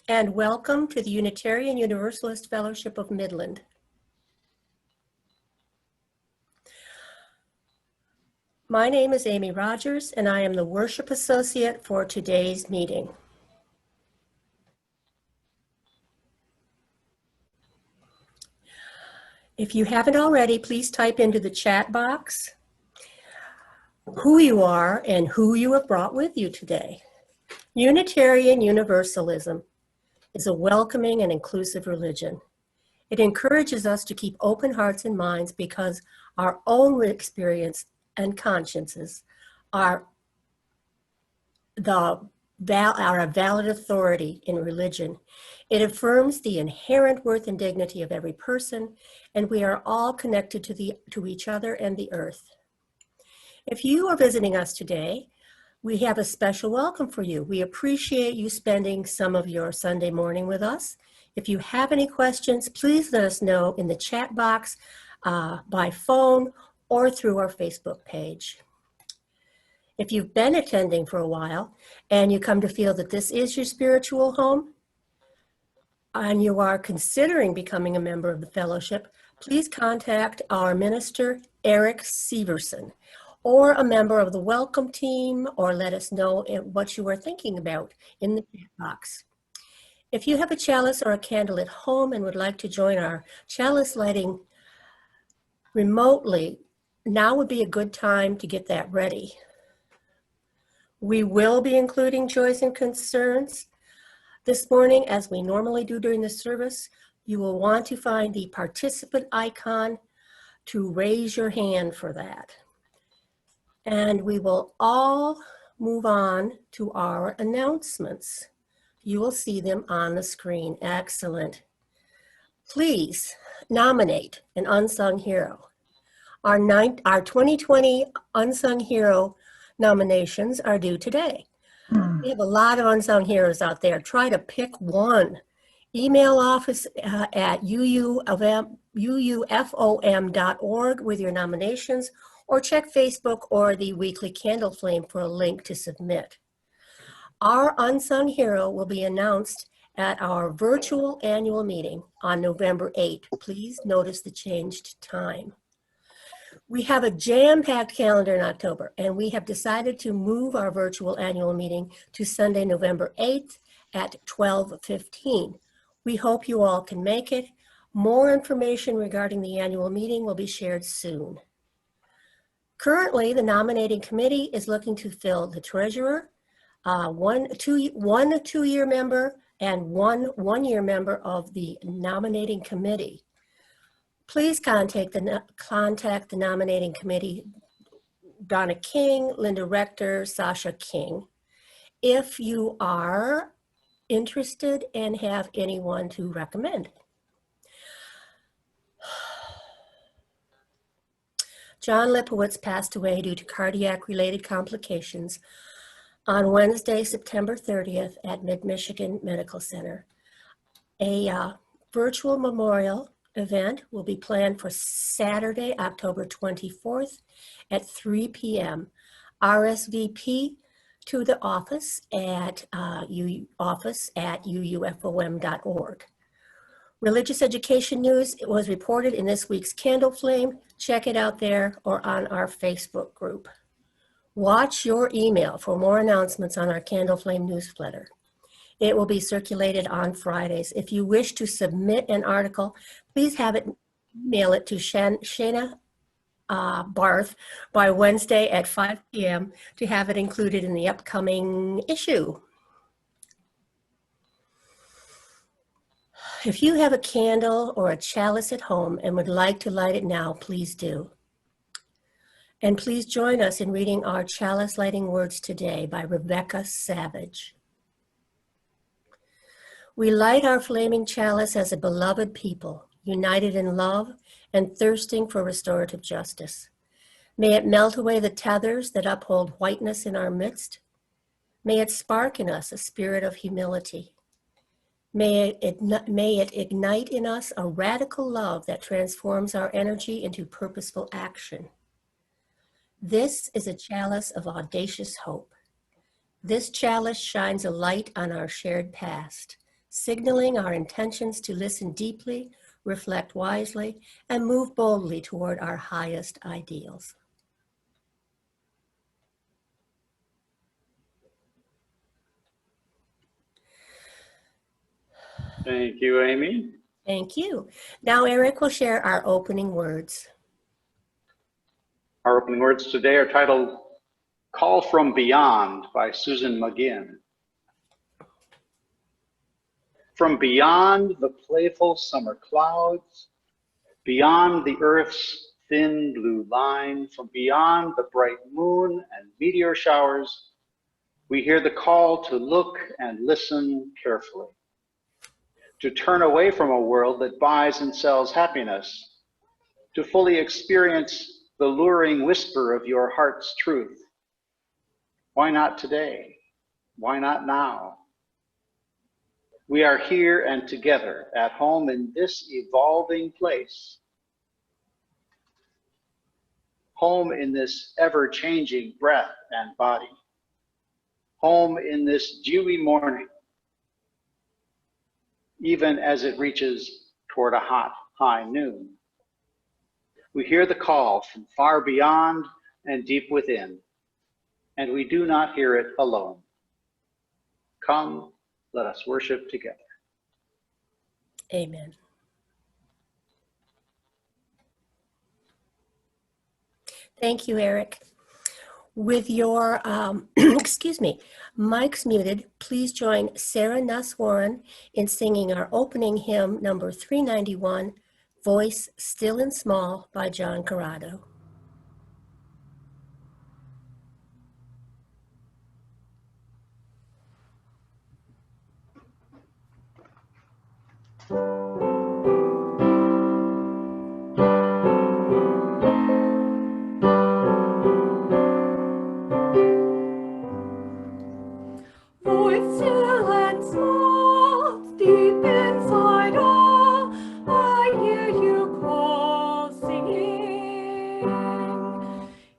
and welcome to the Unitarian Universalist Fellowship of Midland. My name is Amy Rogers, and I am the Worship Associate for today's meeting. If you haven't already, please type into the chat box who you are and who you have brought with you today. Unitarian Universalism is a welcoming and inclusive religion. It encourages us to keep open hearts and minds because our own experience and consciences are a valid authority in religion. It affirms the inherent worth and dignity of every person, and we are all connected to each other and the earth. If you are visiting us today, we have a special welcome for you. We appreciate you spending some of your Sunday morning with us. If you have any questions, please let us know in the chat box, by phone, or through our Facebook page. If you've been attending for a while and you come to feel that this is your spiritual home and you are considering becoming a member of the fellowship, please contact our minister, Eric Severson, or a member of the welcome team, or let us know what you are thinking about in the chat box. If you have a chalice or a candle at home and would like to join our chalice lighting remotely, now would be a good time to get that ready. We will be including joys and concerns this morning, as we normally do during the service. You will want to find the participant icon to raise your hand for that. And we will all move on to our announcements. You will see them on the screen. Excellent. Please nominate an unsung hero. Our 2020 Unsung Hero nominations are due today. We have a lot of unsung heroes out there. Try to pick one. Email office at uufom.org with your nominations, or check Facebook or the Weekly Candle Flame for a link to submit. Our unsung hero will be announced at our virtual annual meeting on November 8th. Please notice the changed time. We have a jam-packed calendar in October, and we have decided to move our virtual annual meeting to Sunday, November 8th at 12:15. We hope you all can make it. More information regarding the annual meeting will be shared soon. Currently, the nominating committee is looking to fill the treasurer, one two-year member, and one one-year member of the nominating committee. Please contact the nominating committee, Donna King, Linda Rector, Sasha King, if you are interested and have anyone to recommend. John Lipowitz passed away due to cardiac-related complications on Wednesday, September 30th at Mid-Michigan Medical Center. A virtual memorial event will be planned for Saturday, October 24th at 3 p.m. RSVP to the office at uufom.org. Religious education news was reported in this week's Candle Flame. Check it out there or on our Facebook group. Watch your email for more announcements on our Candle Flame newsletter. It will be circulated on Fridays. If you wish to submit an article, please mail it to Shana Barth by Wednesday at 5 p.m. to have it included in the upcoming issue. If you have a candle or a chalice at home and would like to light it now, please do. And please join us in reading our chalice lighting words today by Rebecca Savage. We light our flaming chalice as a beloved people, united in love and thirsting for restorative justice. May it melt away the tethers that uphold whiteness in our midst. May it spark in us a spirit of humility. May it ignite in us a radical love that transforms our energy into purposeful action. This is a chalice of audacious hope. This chalice shines a light on our shared past, signaling our intentions to listen deeply, reflect wisely, and move boldly toward our highest ideals. Thank you, Amy. Thank you. Now Eric will share our opening words. Our opening words today are titled Call from Beyond by Susan McGinn. From beyond the playful summer clouds, beyond the earth's thin blue line, from beyond the bright moon and meteor showers, we hear the call to look and listen carefully, to turn away from a world that buys and sells happiness, to fully experience the luring whisper of your heart's truth. Why not today? Why not now? We are here and together at home in this evolving place. Home in this ever-changing breath and body. Home in this dewy morning, even as it reaches toward a hot, high noon. We hear the call from far beyond and deep within, and we do not hear it alone. Come, let us worship together. Amen. Thank you, Eric. With your, excuse me, mics muted, please join Sarah Nuss Warren in singing our opening hymn, number 391, Voice Still and Small by John Corrado. Voice still and small, deep inside all, I hear you call, singing.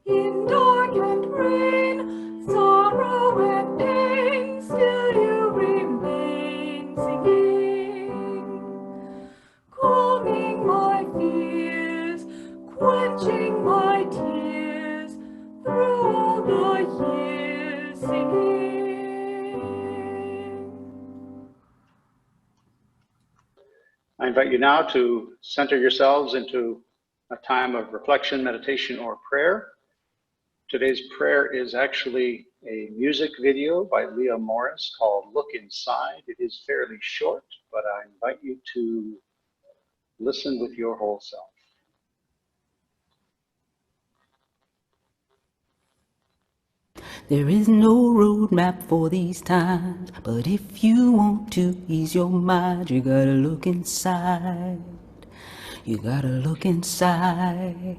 In dark and rain, sorrow and pain, still you remain singing. Calming my fears, quenching my tears, through all the years singing. I invite you now to center yourselves into a time of reflection, meditation, or prayer. Today's prayer is actually a music video by Leah Morris called Look Inside. It is fairly short, but I invite you to listen with your whole self. There is no roadmap for these times, but if you want to ease your mind, you gotta look inside. You gotta look inside.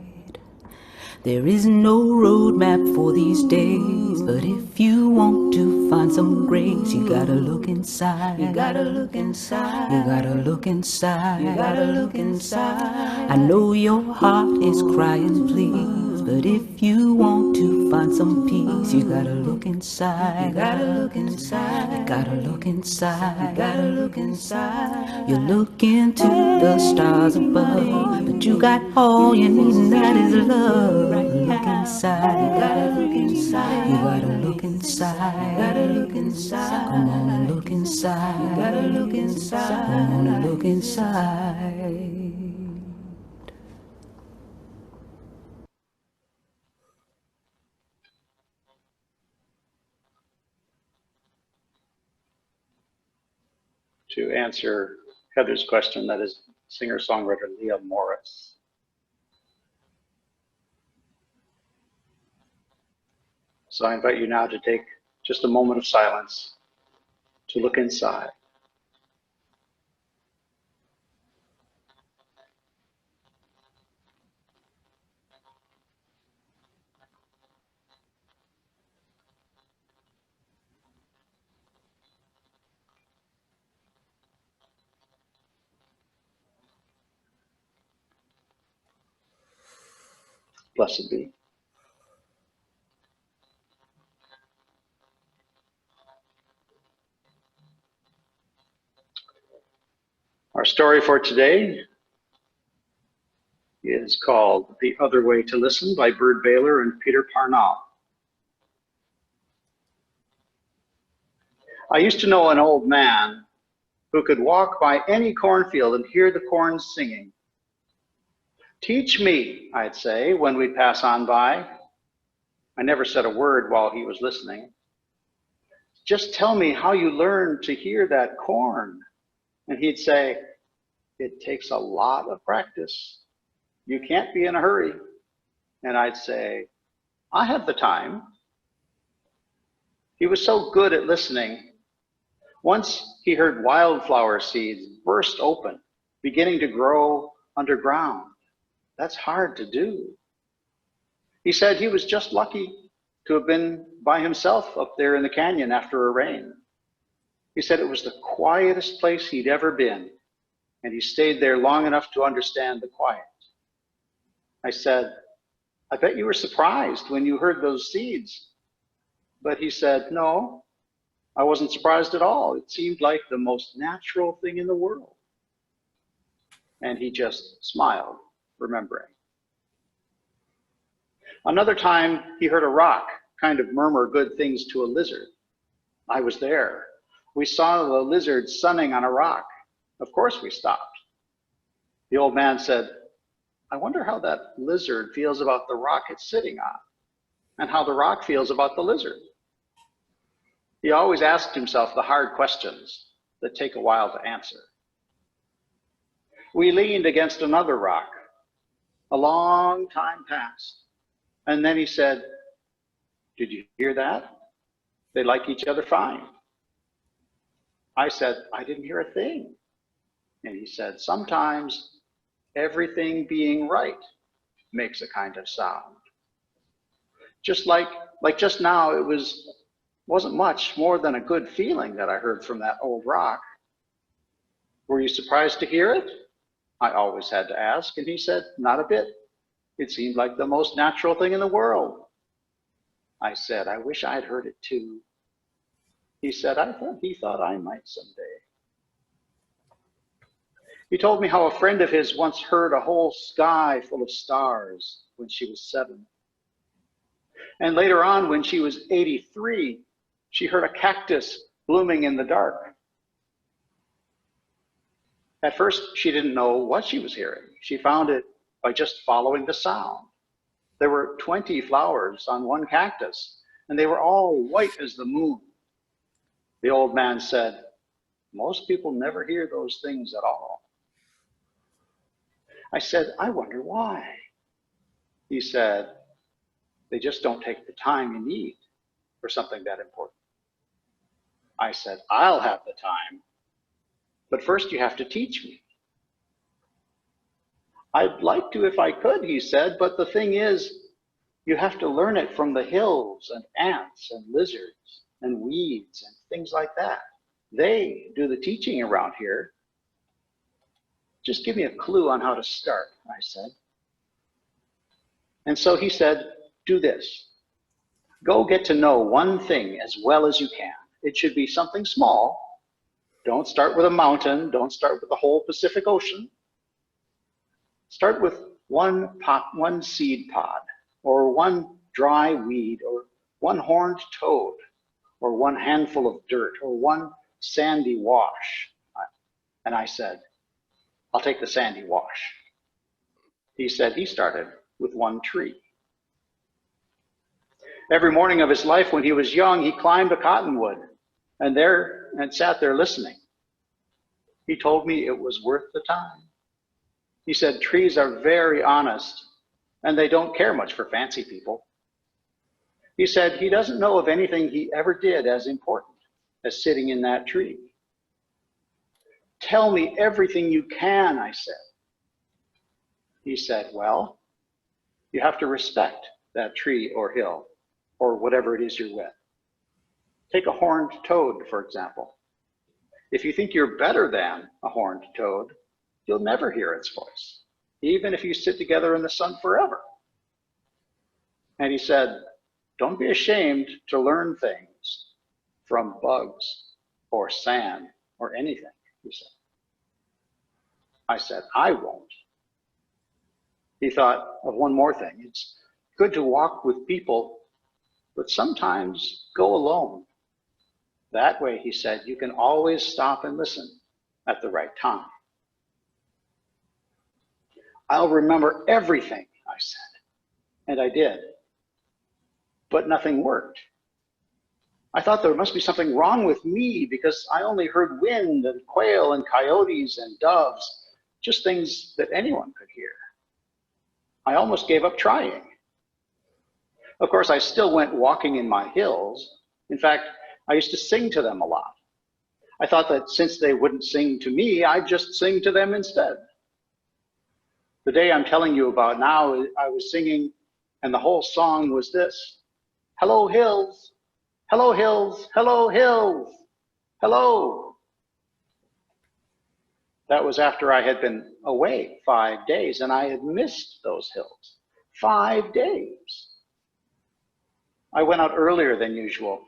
There is no roadmap for these days, but if you want to find some grace, you gotta look inside. You gotta look inside. You gotta look inside. You gotta look inside. I know your heart is crying, please, but if you want to find some peace, you gotta look inside. You gotta look inside. You gotta look inside. You gotta look inside. You look into the stars above, but you got all you need, and that is love. Look inside. You gotta look inside. You gotta look inside. You gotta look inside. Come on and look inside. You gotta look inside. Come on and look inside. To answer Heather's question, that is singer-songwriter Leah Morris. So I invite you now to take just a moment of silence to look inside. Blessed be. Our story for today is called The Other Way to Listen by Byrd Baylor and Peter Parnell. I used to know an old man who could walk by any cornfield and hear the corn singing. "Teach me," I'd say when we'd pass on by. I never said a word while he was listening. "Just tell me how you learned to hear that corn." And he'd say, "It takes a lot of practice. You can't be in a hurry." And I'd say, "I have the time." He was so good at listening. Once he heard wildflower seeds burst open, beginning to grow underground. That's hard to do. He said he was just lucky to have been by himself up there in the canyon after a rain. He said it was the quietest place he'd ever been, and he stayed there long enough to understand the quiet. I said, "I bet you were surprised when you heard those seeds." But he said, "No, I wasn't surprised at all. It seemed like the most natural thing in the world." And he just smiled, remembering. Another time, he heard a rock kind of murmur good things to a lizard. I was there. We saw the lizard sunning on a rock. Of course we stopped. The old man said, "I wonder how that lizard feels about the rock it's sitting on, and how the rock feels about the lizard." He always asked himself the hard questions that take a while to answer. We leaned against another rock. A long time passed. And then he said, "Did you hear that? They like each other fine." I said, "I didn't hear a thing." And he said, "Sometimes everything being right makes a kind of sound." Just like just now, it wasn't much more than a good feeling that I heard from that old rock. "Were you surprised to hear it?" I always had to ask, and he said, "Not a bit. It seemed like the most natural thing in the world." I said, "I wish I'd heard it too." He said, he thought I might someday. He told me how a friend of his once heard a whole sky full of stars when she was 7. And later on, when she was 83, she heard a cactus blooming in the dark. At first, she didn't know what she was hearing. She found it by just following the sound. There were 20 flowers on one cactus, and they were all white as the moon. The old man said, "Most people never hear those things at all." I said, "I wonder why." He said, "They just don't take the time you need for something that important." I said, "I'll have the time, but first you have to teach me." "I'd like to if I could," he said, "but the thing is, you have to learn it from the hills and ants and lizards and weeds and things like that. They do the teaching around here. Just give me a clue on how to start," I said. And so he said, "Do this. Go get to know one thing as well as you can. It should be something small. Don't start with a mountain. Don't start with the whole Pacific Ocean. Start with one seed pod, or one dry weed, or one horned toad, or one handful of dirt, or one sandy wash." And I said, "I'll take the sandy wash." He said he started with one tree. Every morning of his life when he was young, he climbed a cottonwood and sat there listening. He told me it was worth the time. He said trees are very honest, and they don't care much for fancy people. He said he doesn't know of anything he ever did as important as sitting in that tree. "Tell me everything you can," I said. He said, "Well, you have to respect that tree or hill, or whatever it is you're with. Take a horned toad, for example. If you think you're better than a horned toad, you'll never hear its voice, even if you sit together in the sun forever." And he said, "Don't be ashamed to learn things from bugs or sand or anything," he said. I said, I won't. He thought of one more thing. It's good to walk with people, but sometimes go alone. That way, he said, you can always stop and listen at the right time. I'll remember everything, I said, and I did. But nothing worked. I thought there must be something wrong with me because I only heard wind and quail and coyotes and doves, just things that anyone could hear. I almost gave up trying. Of course, I still went walking in my hills. In fact, I used to sing to them a lot. I thought that since they wouldn't sing to me, I'd just sing to them instead. The day I'm telling you about now, I was singing, and the whole song was this: hello, hills, hello, hills, hello, hills, hello. That was after I had been away 5 days, and I had missed those hills. 5 days. I went out earlier than usual.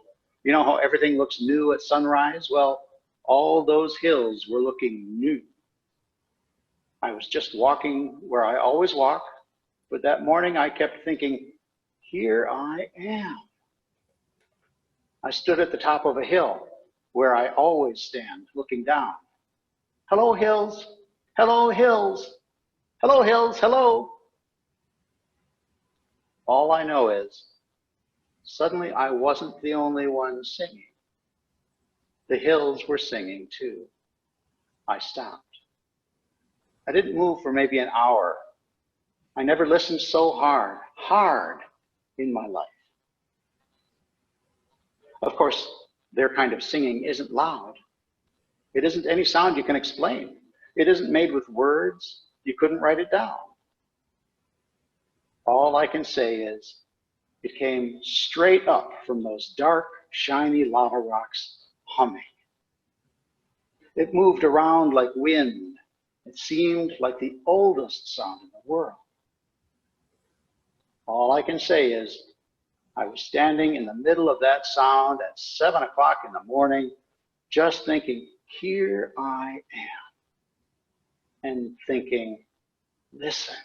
You know how everything looks new at sunrise? Well, all those hills were looking new. I was just walking where I always walk, but that morning I kept thinking, here I am. I stood at the top of a hill where I always stand, looking down. Hello, hills. Hello, hills. Hello, hills. Hello. All I know is, suddenly I wasn't the only one singing. The hills were singing too. I stopped. I didn't move for maybe an hour. I never listened so hard in my life. Of course, their kind of singing isn't loud. It isn't any sound you can explain. It isn't made with words. You couldn't write it down. All I can say is, it came straight up from those dark, shiny lava rocks, humming. It moved around like wind. It seemed like the oldest sound in the world. All I can say is, I was standing in the middle of that sound at 7 o'clock in the morning, just thinking, here I am. And thinking, listen.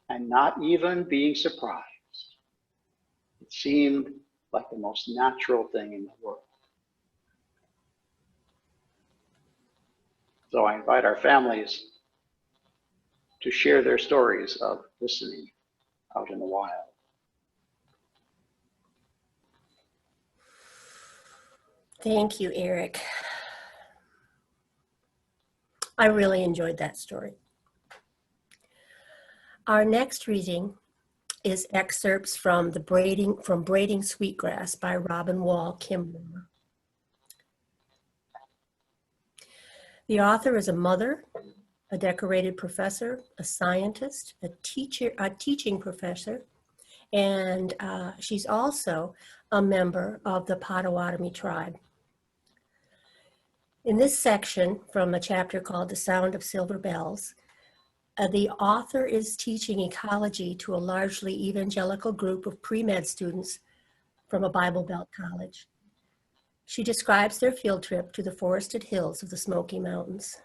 And not even being surprised. It seemed like the most natural thing in the world. So I invite our families to share their stories of listening out in the wild. Thank you, Eric. I really enjoyed that story. Our next reading is excerpts from Braiding Sweetgrass by Robin Wall Kimmerer. The author is a mother, a decorated professor, a scientist, a teaching professor, and she's also a member of the Potawatomi tribe. In this section from a chapter called The Sound of Silver Bells, the author is teaching ecology to a largely evangelical group of pre-med students from a Bible Belt college. She describes their field trip to the forested hills of the Smoky Mountains.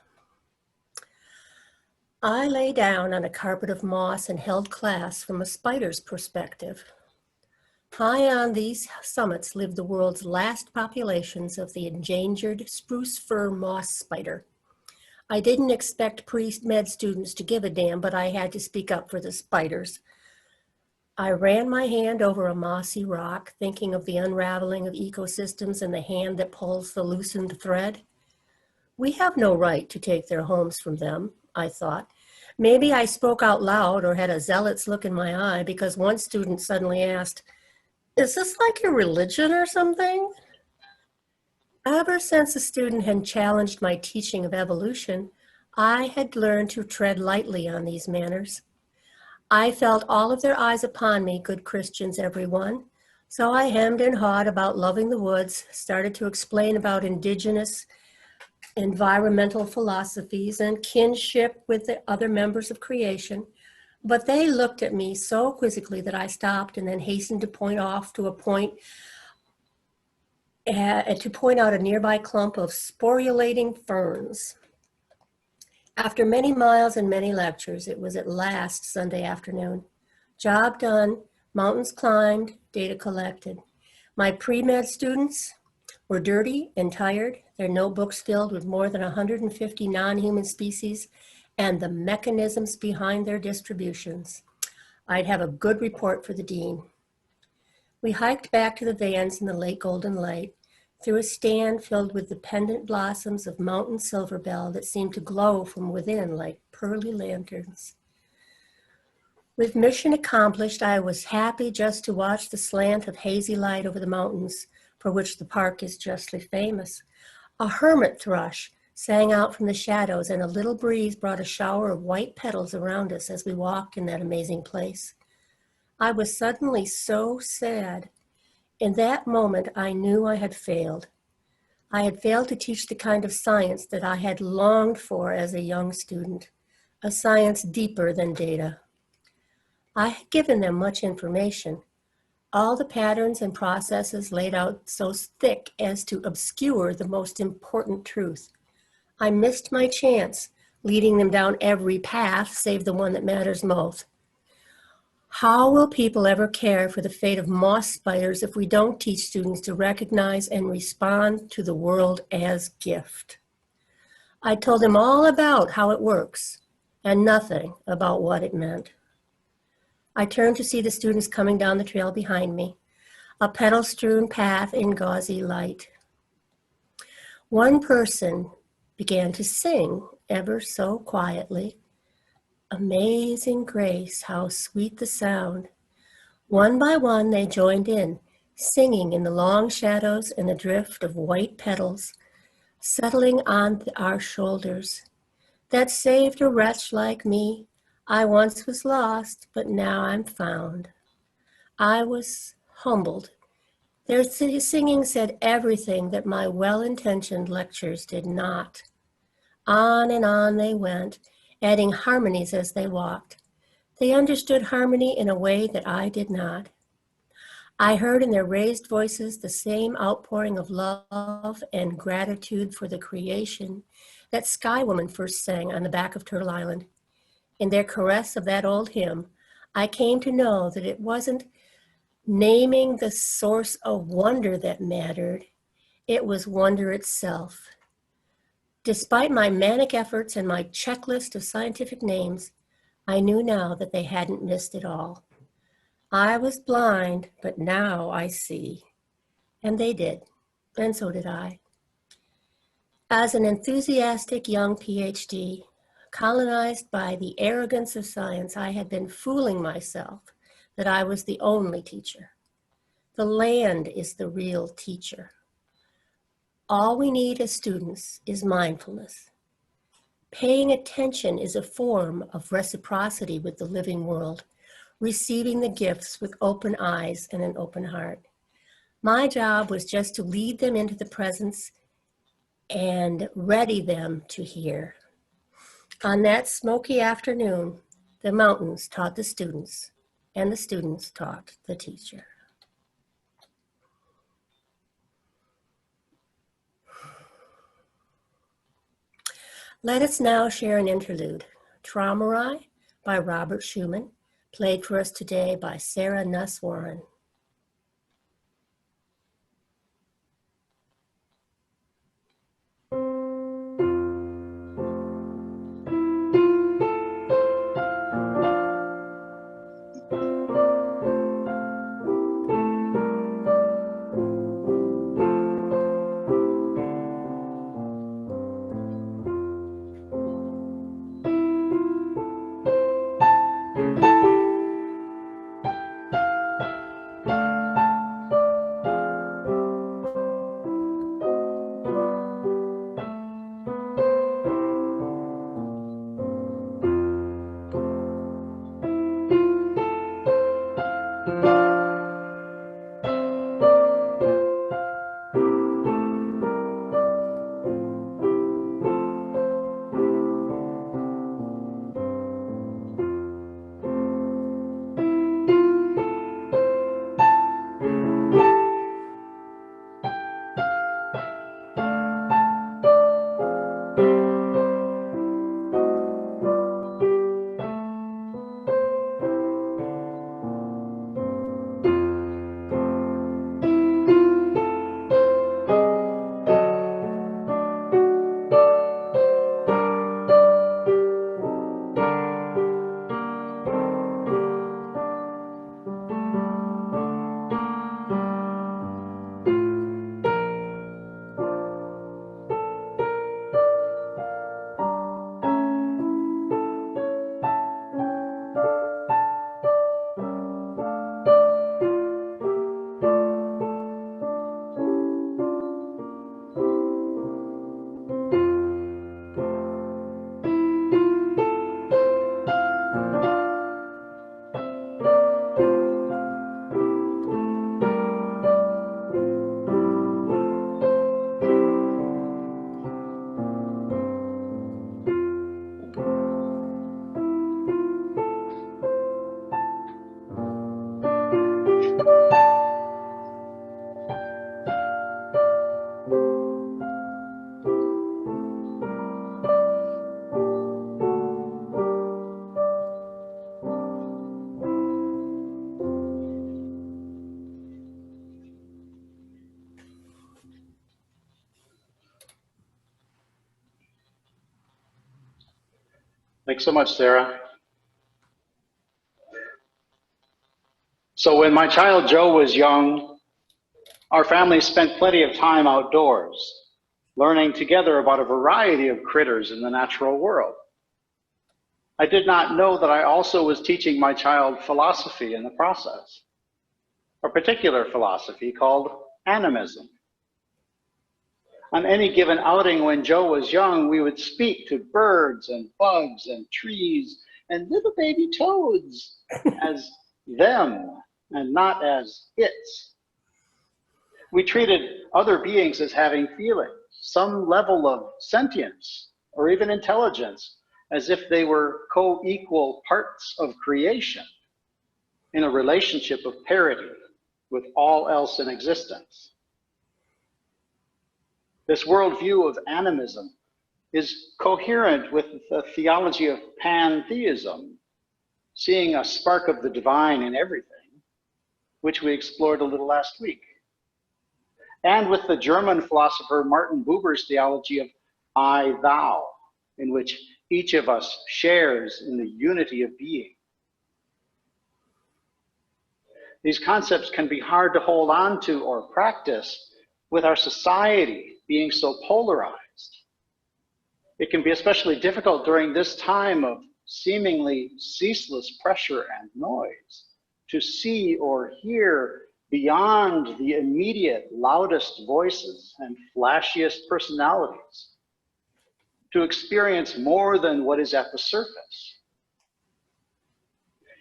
I lay down on a carpet of moss and held class from a spider's perspective. High on these summits live the world's last populations of the endangered spruce fir moss spider. I didn't expect pre-med students to give a damn, but I had to speak up for the spiders. I ran my hand over a mossy rock, thinking of the unraveling of ecosystems and the hand that pulls the loosened thread. We have no right to take their homes from them, I thought. Maybe I spoke out loud or had a zealot's look in my eye because one student suddenly asked, "Is this like your religion or something?" Ever since a student had challenged my teaching of evolution, I had learned to tread lightly on these matters. I felt all of their eyes upon me, good Christians, everyone. So I hemmed and hawed about loving the woods, started to explain about indigenous environmental philosophies and kinship with the other members of creation. But they looked at me so quizzically that I stopped and then hastened to point out a nearby clump of sporulating ferns. After many miles and many lectures, it was at last Sunday afternoon. Job done, mountains climbed, data collected. My pre-med students were dirty and tired, their notebooks filled with more than 150 non-human species and the mechanisms behind their distributions. I'd have a good report for the dean. We hiked back to the vans in the late golden light, through a stand filled with the pendant blossoms of mountain silverbell that seemed to glow from within like pearly lanterns. With mission accomplished, I was happy just to watch the slant of hazy light over the mountains, for which the park is justly famous. A hermit thrush sang out from the shadows, and a little breeze brought a shower of white petals around us as we walked in that amazing place. I was suddenly so sad. In that moment, I knew I had failed. I had failed to teach the kind of science that I had longed for as a young student, a science deeper than data. I had given them much information, all the patterns and processes laid out so thick as to obscure the most important truth. I missed my chance, leading them down every path save the one that matters most. How will people ever care for the fate of moss spiders if we don't teach students to recognize and respond to the world as gift? I told them all about how it works and nothing about what it meant. I turned to see the students coming down the trail behind me, a petal-strewn path in gauzy light. One person began to sing ever so quietly. Amazing grace, how sweet the sound. One by one, they joined in, singing in the long shadows and the drift of white petals, settling on our shoulders. That saved a wretch like me. I once was lost, but now I'm found. I was humbled. Their singing said everything that my well-intentioned lectures did not. On and on they went, adding harmonies as they walked. They understood harmony in a way that I did not. I heard in their raised voices the same outpouring of love and gratitude for the creation that Sky Woman first sang on the back of Turtle Island. In their caress of that old hymn, I came to know that it wasn't naming the source of wonder that mattered, it was wonder itself. Despite my manic efforts and my checklist of scientific names, I knew now that they hadn't missed it all. I was blind, but now I see. And they did, and so did I. As an enthusiastic young PhD, colonized by the arrogance of science, I had been fooling myself that I was the only teacher. The land is the real teacher. All we need as students is mindfulness. Paying attention is a form of reciprocity with the living world, receiving the gifts with open eyes and an open heart. My job was just to lead them into the presence and ready them to hear. On that smoky afternoon, the mountains taught the students, and the students taught the teacher. Let us now share an interlude, Traumerei by Robert Schumann, played for us today by Sarah Nuss-Warren. Thanks so much, Sarah. So when my child Joe was young, our family spent plenty of time outdoors, learning together about a variety of critters in the natural world. I did not know that I also was teaching my child philosophy in the process, a particular philosophy called animism. On any given outing when Joe was young, we would speak to birds and bugs and trees and little baby toads as them and not as its. We treated other beings as having feelings, some level of sentience or even intelligence, as if they were co-equal parts of creation in a relationship of parity with all else in existence. This worldview of animism is coherent with the theology of pantheism, seeing a spark of the divine in everything, which we explored a little last week, and with the German philosopher Martin Buber's theology of I, thou, in which each of us shares in the unity of being. These concepts can be hard to hold on to or practice with our society being so polarized. It can be especially difficult during this time of seemingly ceaseless pressure and noise to see or hear beyond the immediate loudest voices and flashiest personalities, to experience more than what is at the surface.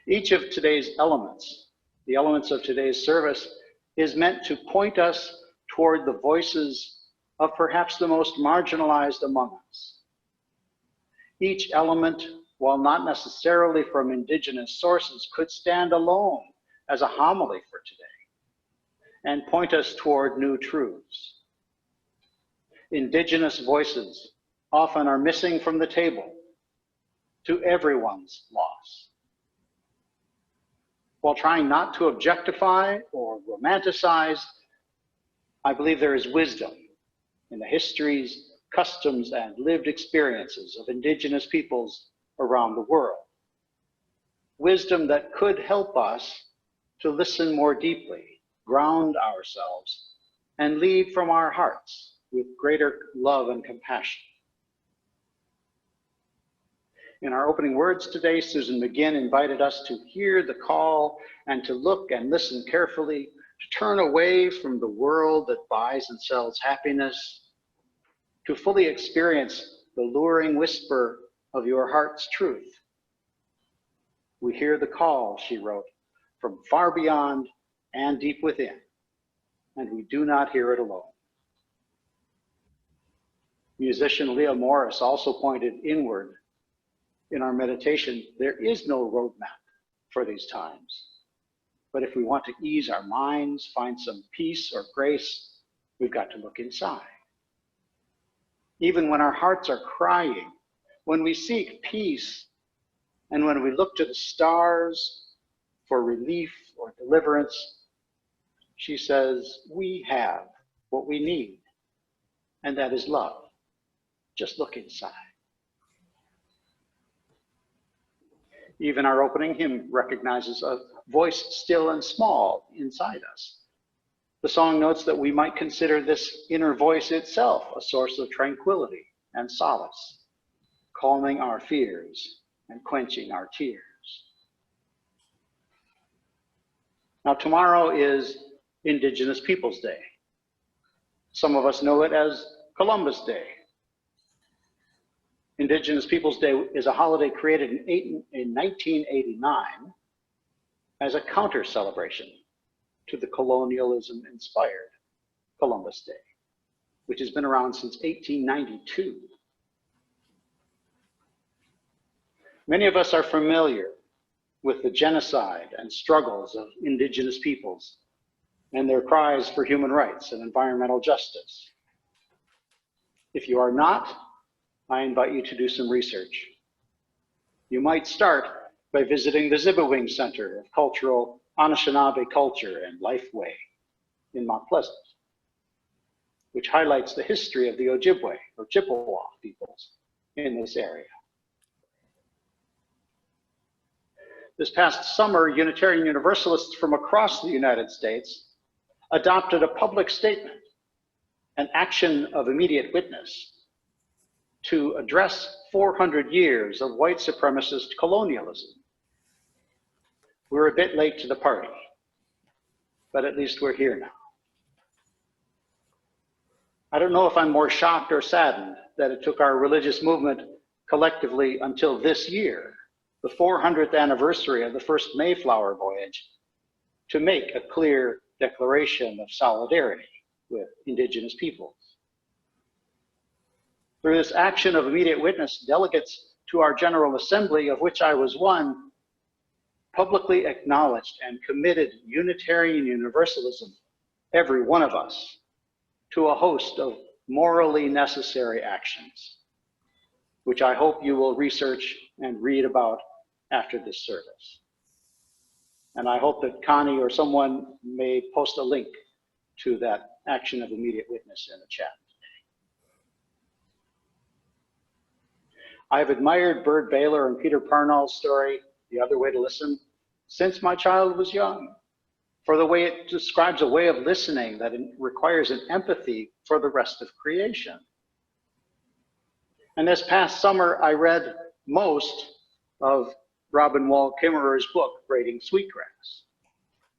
Each of today's elements, the elements of today's service, is meant to point us toward the voices of perhaps the most marginalized among us. Each element, while not necessarily from indigenous sources, could stand alone as a homily for today and point us toward new truths. Indigenous voices often are missing from the table, to everyone's loss. While trying not to objectify or romanticize, I believe there is wisdom in the histories, customs, and lived experiences of indigenous peoples around the world. Wisdom that could help us to listen more deeply, ground ourselves, and lead from our hearts with greater love and compassion. In our opening words today, Susan McGinn invited us to hear the call and to look and listen carefully, to turn away from the world that buys and sells happiness, to fully experience the luring whisper of your heart's truth. We hear the call, she wrote, from far beyond and deep within, and we do not hear it alone. Musician Leah Morris also pointed inward. In our meditation, there is no roadmap for these times. But if we want to ease our minds, find some peace or grace, we've got to look inside. Even when our hearts are crying, when we seek peace, and when we look to the stars for relief or deliverance, she says, we have what we need, and that is love. Just look inside. Even our opening hymn recognizes a voice still and small inside us. The song notes that we might consider this inner voice itself a source of tranquility and solace, calming our fears and quenching our tears. Now, tomorrow is Indigenous Peoples Day. Some of us know it as Columbus Day. Indigenous Peoples Day is a holiday created in 1989 as a counter celebration to the colonialism-inspired Columbus Day, which has been around since 1892. Many of us are familiar with the genocide and struggles of Indigenous peoples and their cries for human rights and environmental justice. If you are not, I invite you to do some research. You might start by visiting the Zibawing Center of Cultural Anishinaabe Culture and Lifeway in Mount Pleasant, which highlights the history of the Ojibwe or Chippewa peoples in this area. This past summer, Unitarian Universalists from across the United States adopted a public statement, an action of immediate witness, to address 400 years of white supremacist colonialism. We're a bit late to the party, but at least we're here now. I don't know if I'm more shocked or saddened that it took our religious movement collectively until this year, the 400th anniversary of the first Mayflower voyage, to make a clear declaration of solidarity with Indigenous peoples. Through this action of immediate witness, delegates to our General Assembly, of which I was one, publicly acknowledged and committed Unitarian Universalism, every one of us, to a host of morally necessary actions, which I hope you will research and read about after this service. And I hope that Connie or someone may post a link to that action of immediate witness in the chat today. I've admired Byrd Baylor and Peter Parnall's story, The Other Way to Listen, since my child was young, for the way it describes a way of listening that requires an empathy for the rest of creation. And this past summer, I read most of Robin Wall Kimmerer's book, Braiding Sweetgrass,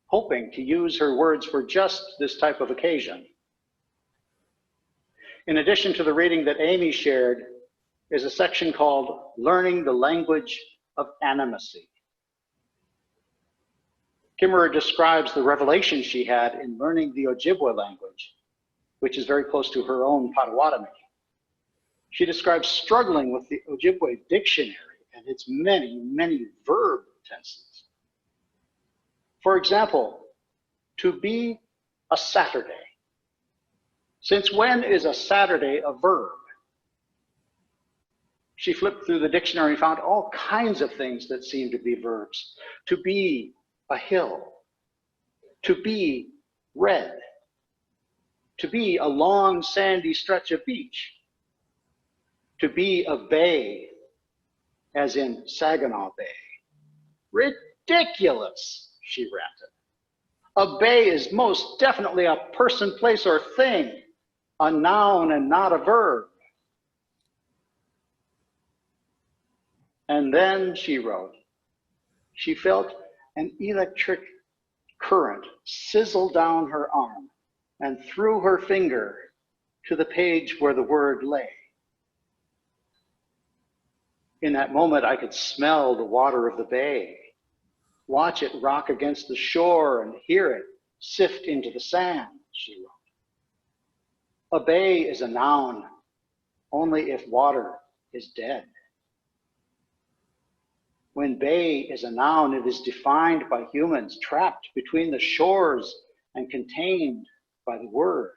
hoping to use her words for just this type of occasion. In addition to the reading that Amy shared, is a section called Learning the Language of Animacy. Kimmerer describes the revelation she had in learning the Ojibwe language, which is very close to her own Potawatomi. She describes struggling with the Ojibwe dictionary and its many, many verb tenses. For example, to be a Saturday. Since when is a Saturday a verb? She flipped through the dictionary and found all kinds of things that seemed to be verbs. To be a hill, to be red, to be a long sandy stretch of beach, to be a bay, as in Saginaw Bay. Ridiculous, she ranted. A bay is most definitely a person, place, or thing, a noun and not a verb. And then she wrote, she felt an electric current sizzle down her arm and through her finger to the page where the word lay. In that moment, I could smell the water of the bay, watch it rock against the shore and hear it sift into the sand, she wrote. A bay is a noun only if water is dead. When bay is a noun, it is defined by humans trapped between the shores and contained by the word.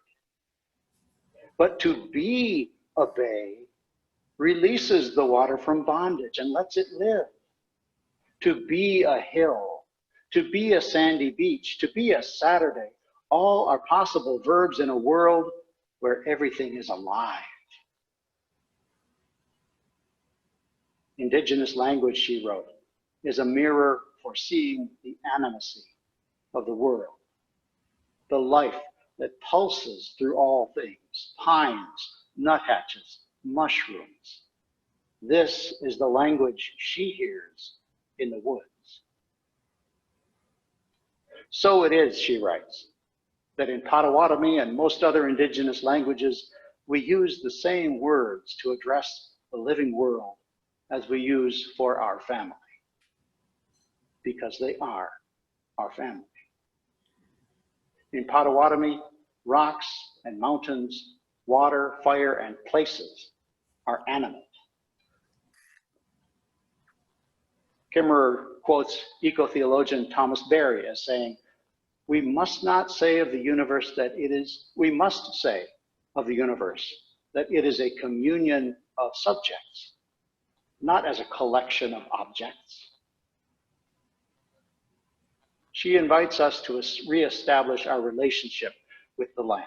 But to be a bay releases the water from bondage and lets it live. To be a hill, to be a sandy beach, to be a Saturday, all are possible verbs in a world where everything is alive. Indigenous language, she wrote, is a mirror for seeing the animacy of the world, the life that pulses through all things, pines, nuthatches, mushrooms. This is the language she hears in the woods. So it is, she writes, that in Potawatomi and most other indigenous languages, we use the same words to address the living world as we use for our family, because they are our family. In Potawatomi, rocks and mountains, water, fire, and places are animate. Kimmerer quotes eco-theologian Thomas Berry as saying, we must say of the universe that it is a communion of subjects, not as a collection of objects. She invites us to reestablish our relationship with the land.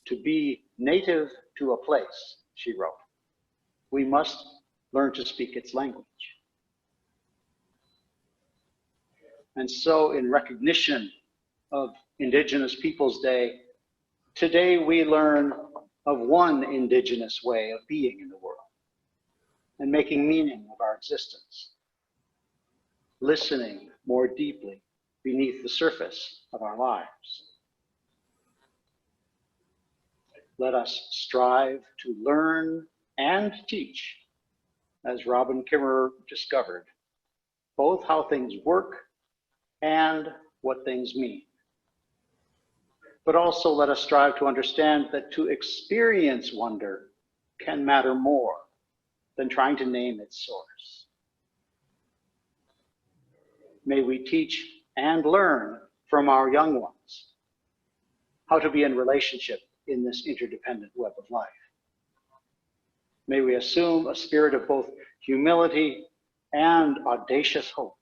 To be native to a place, she wrote, we must learn to speak its language. And so in recognition of Indigenous Peoples Day, today we learn of one Indigenous way of being in the world and making meaning of our existence, listening more deeply beneath the surface of our lives. Let us strive to learn and teach, as Robin Kimmerer discovered, both how things work and what things mean. But also let us strive to understand that to experience wonder can matter more than trying to name its source. May we teach and learn from our young ones how to be in relationship in this interdependent web of life. May we assume a spirit of both humility and audacious hope,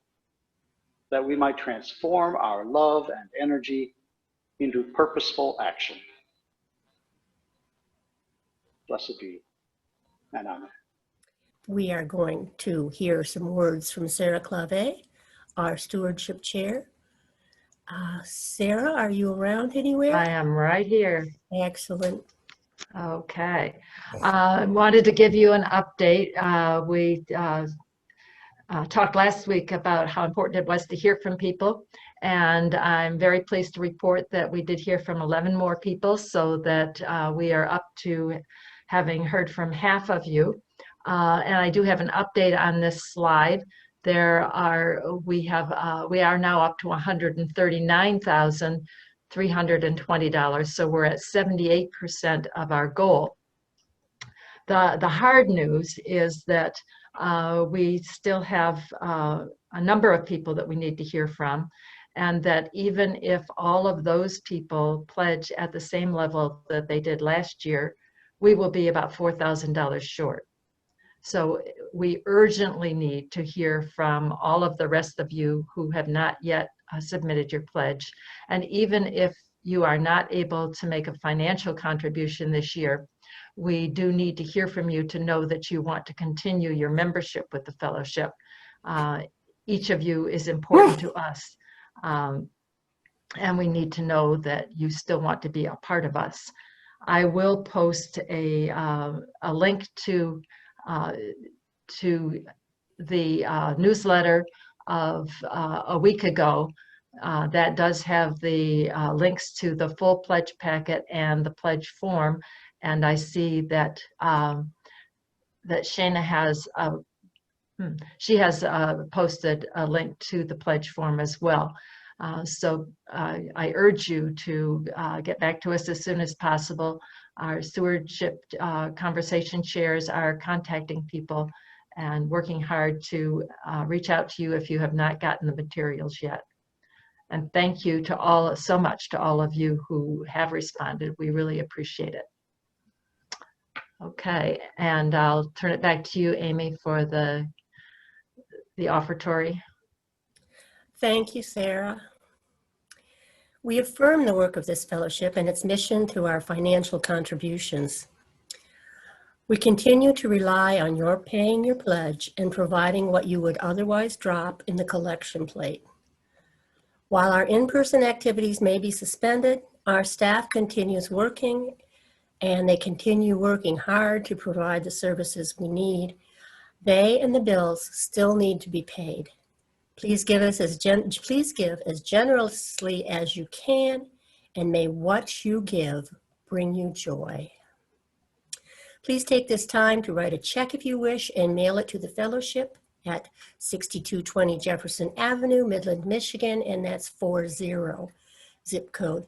that we might transform our love and energy into purposeful action. Blessed be, and amen. We are going to hear some words from Sarah Clave, our stewardship chair. Sarah, are you around anywhere? I am right here. Excellent. Okay. I wanted to give you an update. We talked last week about how important it was to hear from people. And I'm very pleased to report that we did hear from 11 more people, so that we are up to having heard from half of you. And I do have an update on this slide. We are now up to $139,320. So we're at 78% of our goal. The hard news is that we still have a number of people that we need to hear from, and that even if all of those people pledge at the same level that they did last year, we will be about $4,000 short. So we urgently need to hear from all of the rest of you who have not yet submitted your pledge. And even if you are not able to make a financial contribution this year, we do need to hear from you to know that you want to continue your membership with the fellowship. Each of you is important to us. And we need to know that you still want to be a part of us. I will post a link to the newsletter of a week ago. That does have the links to the full pledge packet and the pledge form. And I see that that Shana has posted a link to the pledge form as well. So I urge you to get back to us as soon as possible. Our stewardship conversation chairs are contacting people and working hard to reach out to you if you have not gotten the materials yet. And thank you to so much to all of you who have responded. We really appreciate it. Okay, and I'll turn it back to you, Amy, for the offertory. Thank you, Sarah. We affirm the work of this fellowship and its mission through our financial contributions. We continue to rely on your paying your pledge and providing what you would otherwise drop in the collection plate. While our in-person activities may be suspended, our staff continues working, and they continue working hard to provide the services we need. They and the bills still need to be paid. Please give as generously as you can, and may what you give bring you joy. Please take this time to write a check if you wish and mail it to the fellowship at 6220 Jefferson Avenue, Midland, Michigan, and that's 40 zip code.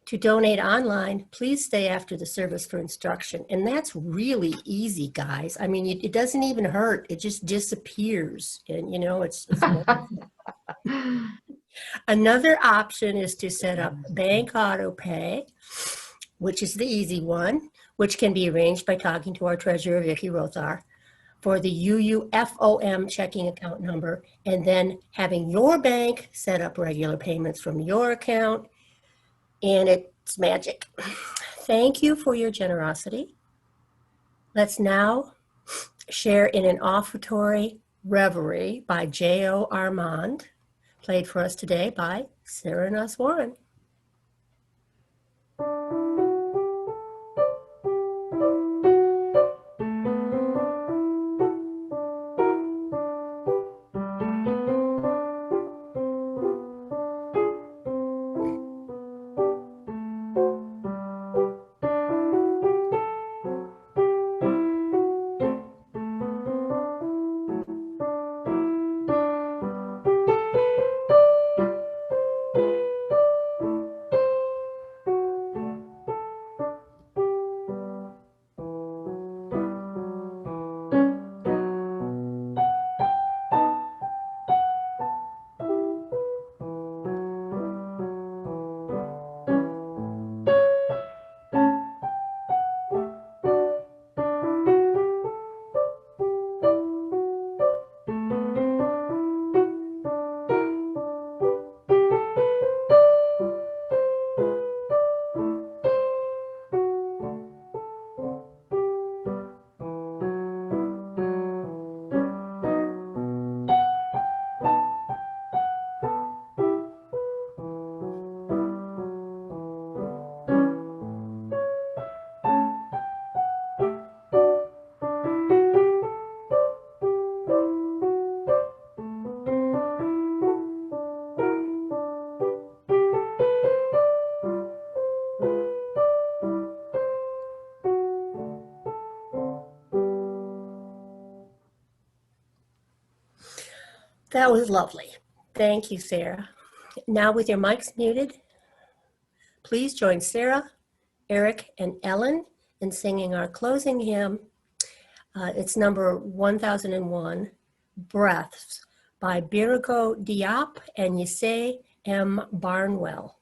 To donate online, please stay after the service for instruction. And that's really easy, guys. I mean, it doesn't even hurt. It just disappears. And, you know, it's Another option is to set up bank auto pay, which is the easy one, which can be arranged by talking to our treasurer, Vicki Rothar, for the UUFOM checking account number, and then having your bank set up regular payments from your account. And it's magic. Thank you for your generosity. Let's now share in an offertory reverie by J.O. Armand. played for us today by Sarah Nuss-Warren. That was lovely. Thank you, Sarah. Now with your mics muted, please join Sarah, Eric, and Ellen in singing our closing hymn. It's number 1001, Breaths, by Birigo Diop and Yisei M. Barnwell.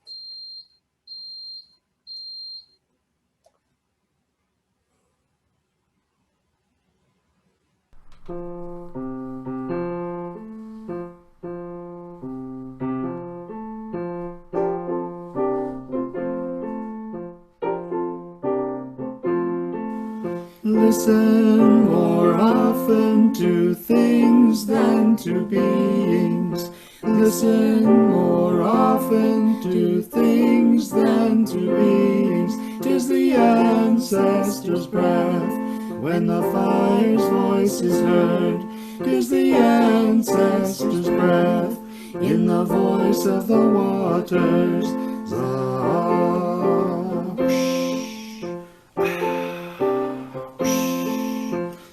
Listen more often to things than to beings. Listen more often to things than to beings. 'Tis the ancestors' breath when the fire's voice is heard. 'Tis the ancestors' breath in the voice of the waters.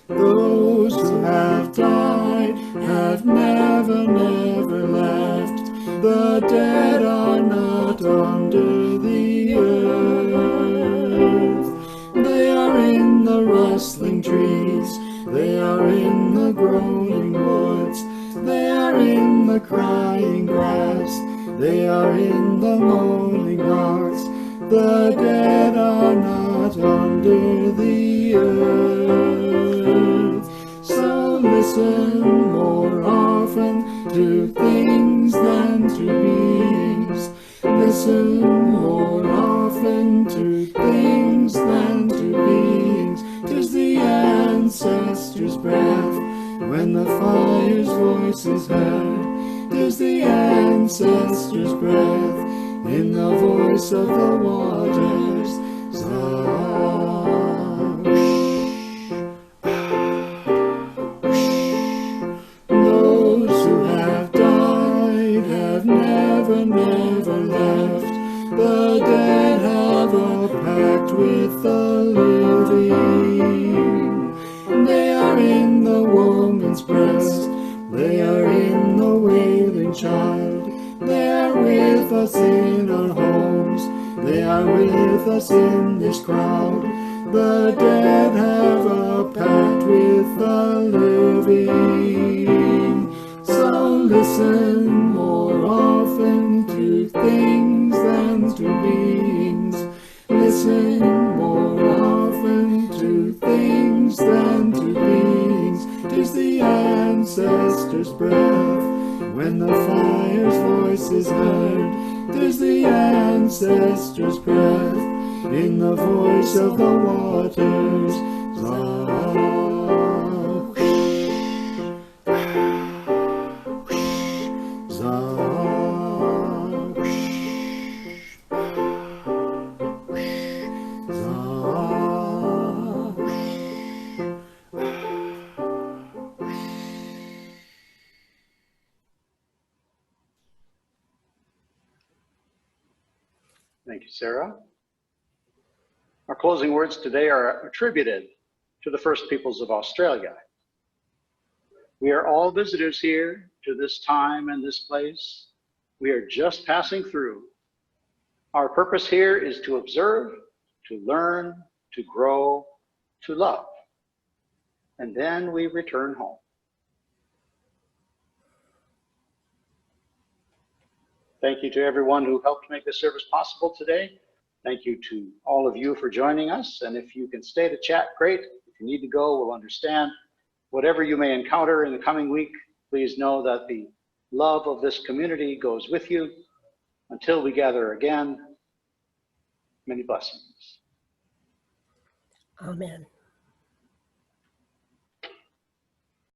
Those who have died have never, never left. The dead are not under the earth. They are in the rustling trees. They are in the growing woods. They are in the crying grass. They are in the moaning rocks. The dead are not under the earth. So listen more often to things than to beings. Listen more often to things than to beings. 'Tis the ancestors' breath when the fire's voice is heard. 'Tis the ancestors' breath in the voice of the waters. Those who have died have never, never left. The dead have a pact with the living. They are in the woman's breast. They are in the wailing child. They are with us in our homes. They are with us in this crowd. The dead have a pact with the living. So listen more often to things than to beings. Listen more often to things than to beings. 'Tis the ancestors' breath when the fire's voice is heard. 'Tis the ancestors' breath in the voice of the waters. Zah, you, Sarah. Our closing words today are attributed to the First Peoples of Australia. We are all visitors here to this time and this place. We are just passing through. Our purpose here is to observe, to learn, to grow, to love. And then we return home. Thank you to everyone who helped make this service possible today. Thank you to all of you for joining us. And if you can stay to chat, great. If you need to go, we'll understand. Whatever you may encounter in the coming week, please know that the love of this community goes with you. Until we gather again, many blessings. Amen.